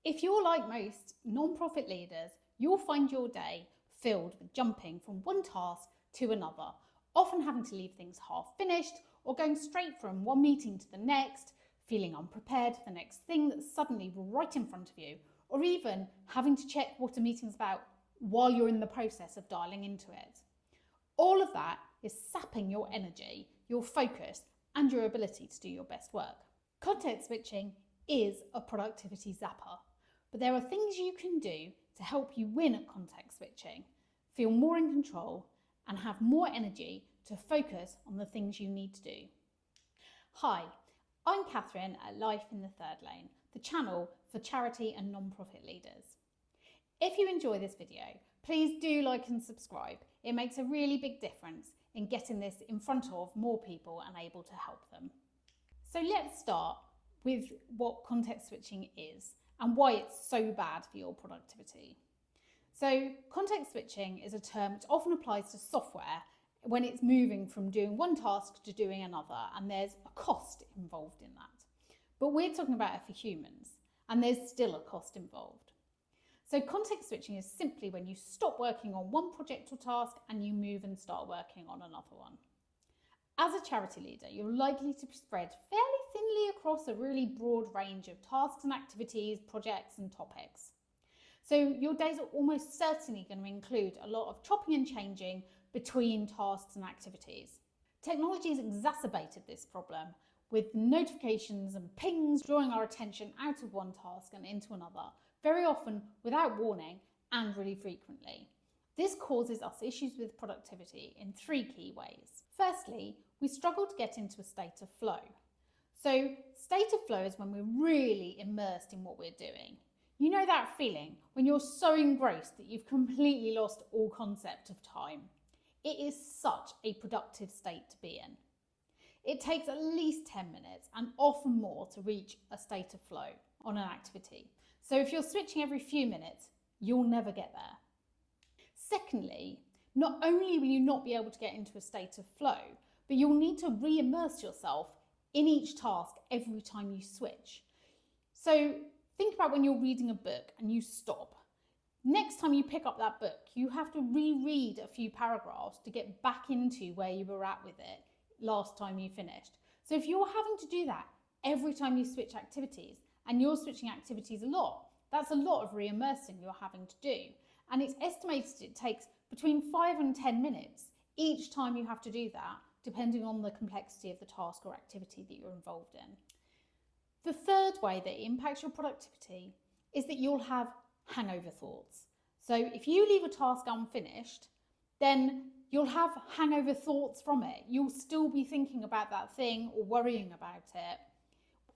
If you're like most non-profit leaders, you'll find your day filled with jumping from one task to another, often having to leave things half finished or going straight from one meeting to the next, feeling unprepared for the next thing that's suddenly right in front of you, or even having to check what a meeting's about while you're in the process of dialing into it. All of that is sapping your energy, your focus, and your ability to do your best work. Context switching is a productivity zapper, but there are things you can do to help you win at context switching, feel more in control, and have more energy to focus on the things you need to do. Hi, I'm Catherine at Life in the Third Lane, the channel for charity and non-profit leaders. If you enjoy this video, please do like and subscribe. It makes a really big difference in getting this in front of more people and able to help them. So let's start with what context switching is and why it's so bad for your productivity. So context switching is a term which often applies to software when it's moving from doing one task to doing another, and there's a cost involved in that. But we're talking about it for humans, and there's still a cost involved. So context switching is simply when you stop working on one project or task and you move and start working on another one. As a charity leader, you're likely to be spread fairly thinly across a really broad range of tasks and activities, projects and topics. So your days are almost certainly going to include a lot of chopping and changing between tasks and activities. Technology has exacerbated this problem with notifications and pings drawing our attention out of one task and into another, very often without warning and really frequently. This causes us issues with productivity in three key ways. Firstly, we struggle to get into a state of flow. So state of flow is when we're really immersed in what we're doing. You know that feeling when you're so engrossed that you've completely lost all concept of time. It is such a productive state to be in. It takes at least 10 minutes and often more to reach a state of flow on an activity. So if you're switching every few minutes, you'll never get there. Secondly, not only will you not be able to get into a state of flow, but you'll need to re-immerse yourself in each task every time you switch. So think about when you're reading a book and you stop. Next time you pick up that book, you have to reread a few paragraphs to get back into where you were at with it last time you finished. So if you're having to do that every time you switch activities, and you're switching activities a lot, that's a lot of re-immersing you're having to do. And it's estimated it takes between 5 and 10 minutes each time you have to do that, depending on the complexity of the task or activity that you're involved in. The third way that it impacts your productivity is that you'll have hangover thoughts. So if you leave a task unfinished, then you'll have hangover thoughts from it. You'll still be thinking about that thing or worrying about it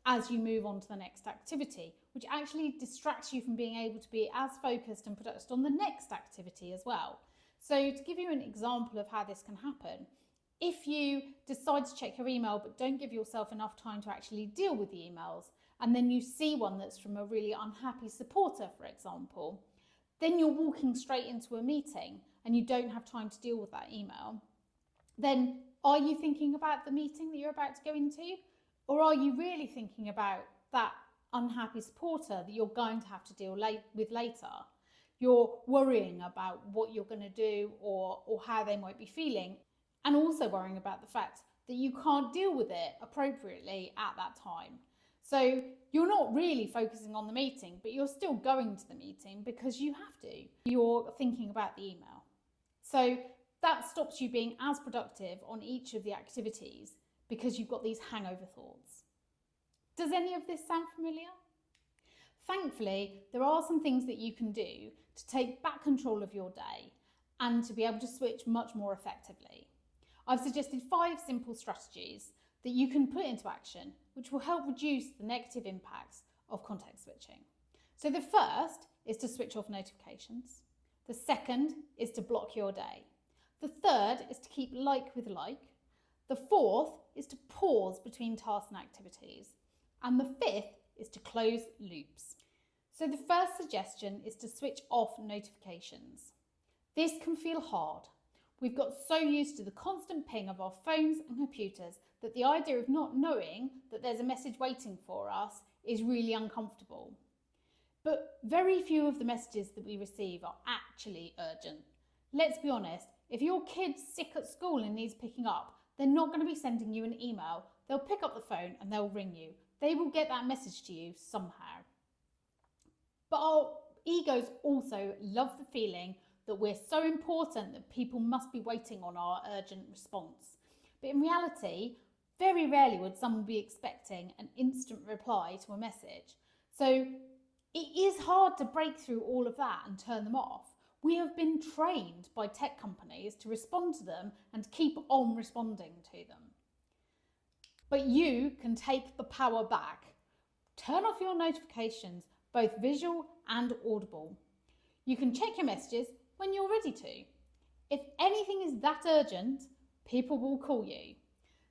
as you move on to the next activity, which actually distracts you from being able to be as focused and productive on the next activity as well. So to give you an example of how this can happen, if you decide to check your email but don't give yourself enough time to actually deal with the emails, and then you see one that's from a really unhappy supporter, for example, then you're walking straight into a meeting and you don't have time to deal with that email, then are you thinking about the meeting that you're about to go into? Or are you really thinking about that unhappy supporter that you're going to have to deal with later? You're worrying about what you're going to do or how they might be feeling, and also worrying about the fact that you can't deal with it appropriately at that time. So you're not really focusing on the meeting, but you're still going to the meeting because you have to. You're thinking about the email. So that stops you being as productive on each of the activities because you've got these hangover thoughts. Does any of this sound familiar? Thankfully, there are some things that you can do to take back control of your day and to be able to switch much more effectively. I've suggested 5 simple strategies that you can put into action, which will help reduce the negative impacts of context switching. So the first is to switch off notifications. The second is to block your day. The third is to keep like with like. The fourth is to pause between tasks and activities. And the fifth is to close loops. So the first suggestion is to switch off notifications. This can feel hard. We've got so used to the constant ping of our phones and computers that the idea of not knowing that there's a message waiting for us is really uncomfortable. But very few of the messages that we receive are actually urgent. Let's be honest, if your kid's sick at school and needs picking up, they're not going to be sending you an email. They'll pick up the phone and they'll ring you. They will get that message to you somehow. But our egos also love the feeling that we're so important that people must be waiting on our urgent response. But in reality, very rarely would someone be expecting an instant reply to a message. So it is hard to break through all of that and turn them off. We have been trained by tech companies to respond to them and keep on responding to them. But you can take the power back. Turn off your notifications, both visual and audible. You can check your messages when you're ready to. If anything is that urgent, people will call you.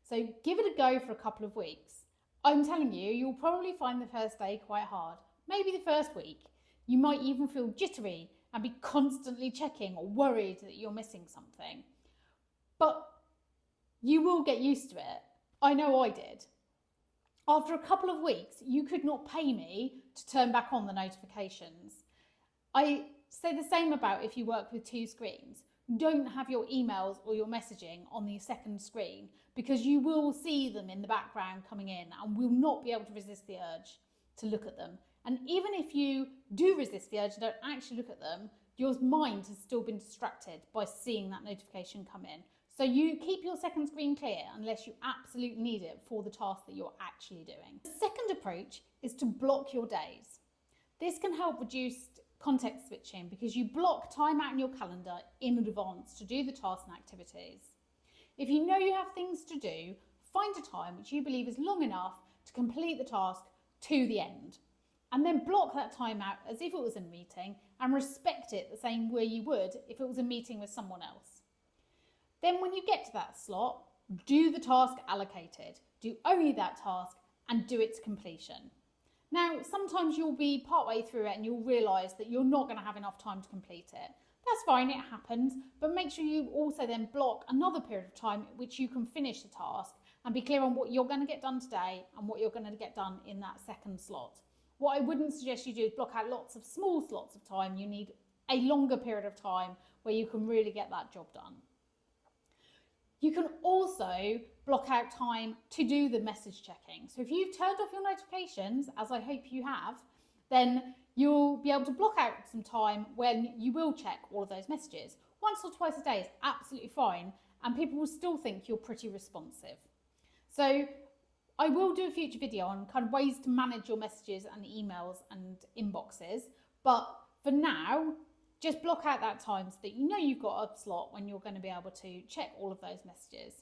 So give it a go for a couple of weeks. I'm telling you, you'll probably find the first day quite hard, maybe the first week. You might even feel jittery and be constantly checking or worried that you're missing something. But you will get used to it. I know I did. After a couple of weeks, you could not pay me to turn back on the notifications. I say the same about if you work with two screens. Don't have your emails or your messaging on the second screen because you will see them in the background coming in and will not be able to resist the urge to look at them. And even if you do resist the urge and don't actually look at them, your mind has still been distracted by seeing that notification come in. So you keep your second screen clear unless you absolutely need it for the task that you're actually doing. The second approach is to block your days. This can help reduce context switching because you block time out in your calendar in advance to do the tasks and activities. If you know you have things to do, find a time which you believe is long enough to complete the task to the end. And then block that time out as if it was a meeting and respect it the same way you would if it was a meeting with someone else. Then when you get to that slot, do the task allocated. Do only that task and do it to completion. Now, sometimes you'll be partway through it and you'll realise that you're not going to have enough time to complete it. That's fine, it happens, but make sure you also then block another period of time at which you can finish the task and be clear on what you're going to get done today and what you're going to get done in that second slot. What I wouldn't suggest you do is block out lots of small slots of time. You need a longer period of time where you can really get that job done. You can also block out time to do the message checking. So if you've turned off your notifications, as I hope you have, then you'll be able to block out some time when you will check all of those messages. Once or twice a day is absolutely fine, and people will still think you're pretty responsive. So I will do a future video on kind of ways to manage your messages and emails and inboxes, but for now, just block out that time so that you know you've got a slot when you're going to be able to check all of those messages.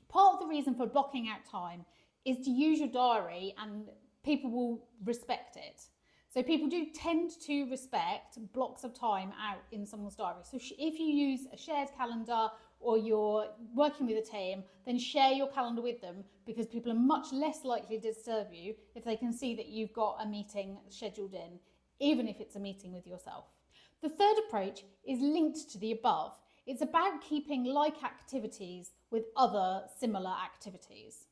Part of the reason for blocking out time is to use your diary and people will respect it. So people do tend to respect blocks of time out in someone's diary. So if you use a shared calendar or you're working with a team, then share your calendar with them because people are much less likely to disturb you if they can see that you've got a meeting scheduled in, even if it's a meeting with yourself. The third approach is linked to the above. It's about keeping like activities with other similar activities.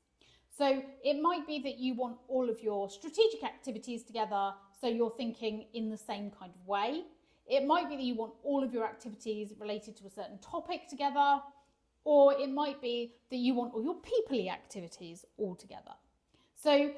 So it might be that you want all of your strategic activities together, so you're thinking in the same kind of way. It might be that you want all of your activities related to a certain topic together, or it might be that you want all your people-y activities all together. So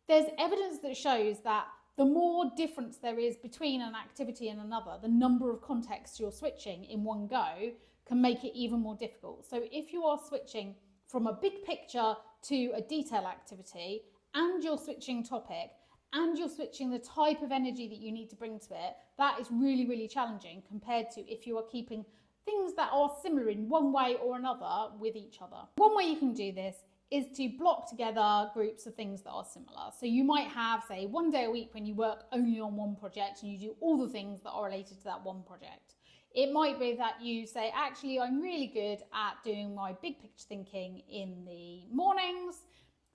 there's evidence that shows that the more difference there is between an activity and another, the number of contexts you're switching in one go can make it even more difficult. So if you are switching from a big picture to a detail activity, and you're switching topic, and you're switching the type of energy that you need to bring to it, that is really, really challenging compared to if you are keeping things that are similar in one way or another with each other. One way you can do this is to block together groups of things that are similar. So you might have, say, one day a week when you work only on one project and you do all the things that are related to that one project. It might be that you say, actually, I'm really good at doing my big picture thinking in the mornings.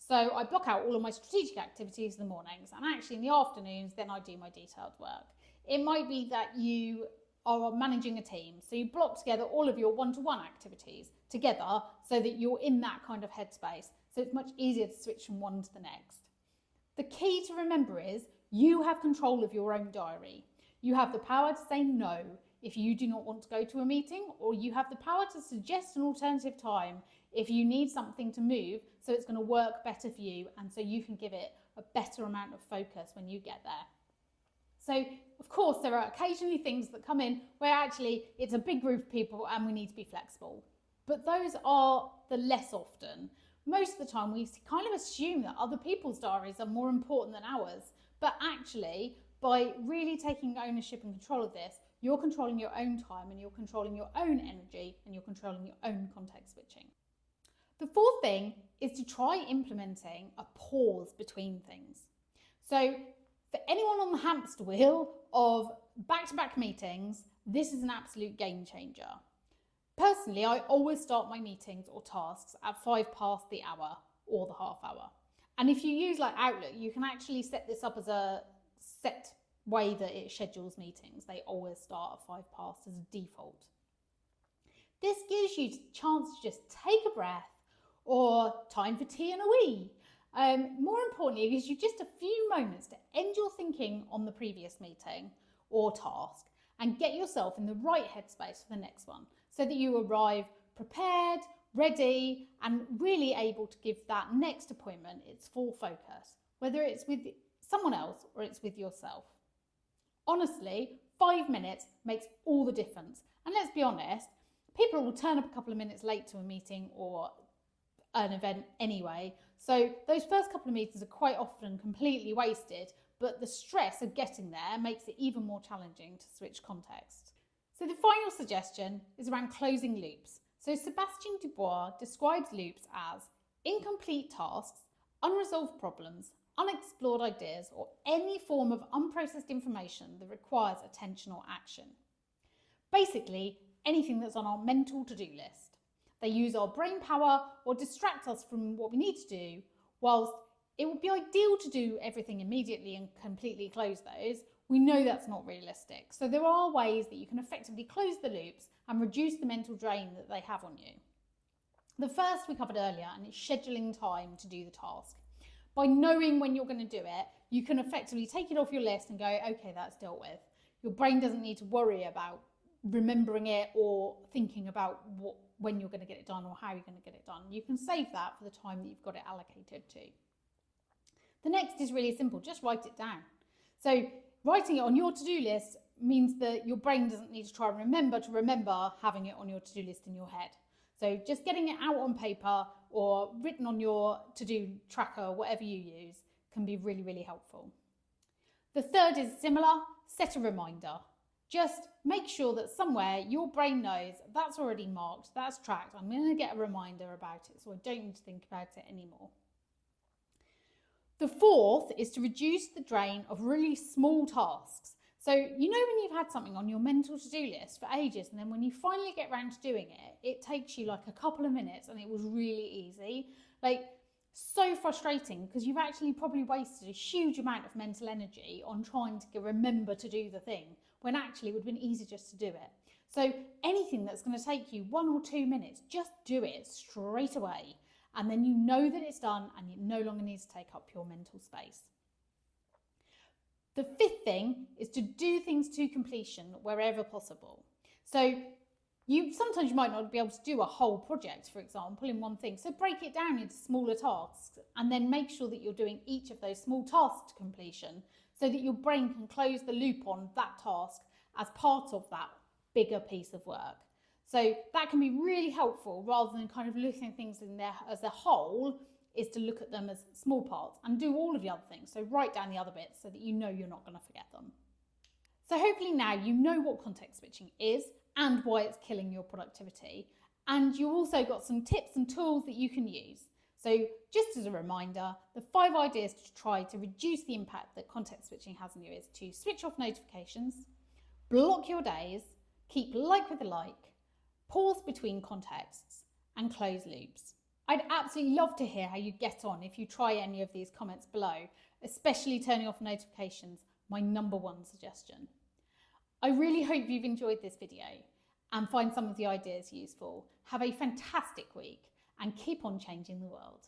So I block out all of my strategic activities in the mornings, and actually in the afternoons, then I do my detailed work. It might be that you are managing a team. So you block together all of your one-to-one activities together so that you're in that kind of headspace. So it's much easier to switch from one to the next. The key to remember is You have control of your own diary. You have the power to say no if you do not want to go to a meeting, or you have the power to suggest an alternative time if you need something to move so it's going to work better for you and so you can give it a better amount of focus when you get there. So, of course, there are occasionally things that come in where actually it's a big group of people and we need to be flexible. But those are the less often. Most of the time we kind of assume that other people's diaries are more important than ours. But actually, by really taking ownership and control of this, you're controlling your own time and you're controlling your own energy and you're controlling your own context switching. The fourth thing is to try implementing a pause between things. So for anyone on the hamster wheel of back-to-back meetings, this is an absolute game changer. Personally, I always start my meetings or tasks at 5 past the hour or the half hour. And if you use like Outlook, you can actually set this up as a set way that it schedules meetings. They always start at 5 past as a default. This gives you a chance to just take a breath or time for tea and a wee. More importantly, it gives you just a few moments to end your thinking on the previous meeting or task and get yourself in the right headspace for the next one so that you arrive prepared, ready, and really able to give that next appointment its full focus, whether it's with someone else or it's with yourself. Honestly, 5 minutes makes all the difference. And let's be honest, people will turn up a couple of minutes late to a meeting or an event anyway. So those first couple of meetings are quite often completely wasted, but the stress of getting there makes it even more challenging to switch context. So the final suggestion is around closing loops. So Sébastien Dubois describes loops as incomplete tasks, unresolved problems, unexplored ideas, or any form of unprocessed information that requires attention or action. Basically, anything that's on our mental to-do list. They use our brain power or distract us from what we need to do, whilst it would be ideal to do everything immediately and completely close those. We know that's not realistic. So there are ways that you can effectively close the loops and reduce the mental drain that they have on you. The first we covered earlier, and it's scheduling time to do the task. By knowing when you're going to do it, you can effectively take it off your list and go, okay, that's dealt with. Your brain doesn't need to worry about remembering it or thinking about when you're going to get it done or how you're going to get it done. You can save that for the time that you've got it allocated to. The next is really simple, just write it down. So writing it on your to-do list means that your brain doesn't need to try and remember having it on your to-do list in your head. So just getting it out on paper or written on your to-do tracker, whatever you use, can be really, really helpful. The third is similar, set a reminder. Just make sure that somewhere your brain knows that's already marked, that's tracked. I'm going to get a reminder about it so I don't need to think about it anymore. The fourth is to reduce the drain of really small tasks. So, you know when you've had something on your mental to-do list for ages and then when you finally get around to doing it, it takes you like a couple of minutes and it was really easy. Like, so frustrating because you've actually probably wasted a huge amount of mental energy on trying to remember to do the thing when actually it would have been easy just to do it. So anything that's going to take you 1 or 2 minutes, just do it straight away. And then you know that it's done and it no longer needs to take up your mental space. The fifth thing is to do things to completion wherever possible. So sometimes you might not be able to do a whole project, for example, in one thing. So break it down into smaller tasks and then make sure that you're doing each of those small tasks to completion so that your brain can close the loop on that task as part of that bigger piece of work. So that can be really helpful rather than kind of looking at things in there as a whole, is to look at them as small parts and do all of the other things. So write down the other bits so that you know you're not going to forget them. So hopefully now you know what context switching is and why it's killing your productivity. And you also got some tips and tools that you can use. So just as a reminder, the 5 ideas to try to reduce the impact that context switching has on you is to switch off notifications, block your days, keep like with a like, pause between contexts, and close loops. I'd absolutely love to hear how you get on if you try any of these comments below, especially turning off notifications, my #1 suggestion. I really hope you've enjoyed this video and find some of the ideas useful. Have a fantastic week and keep on changing the world.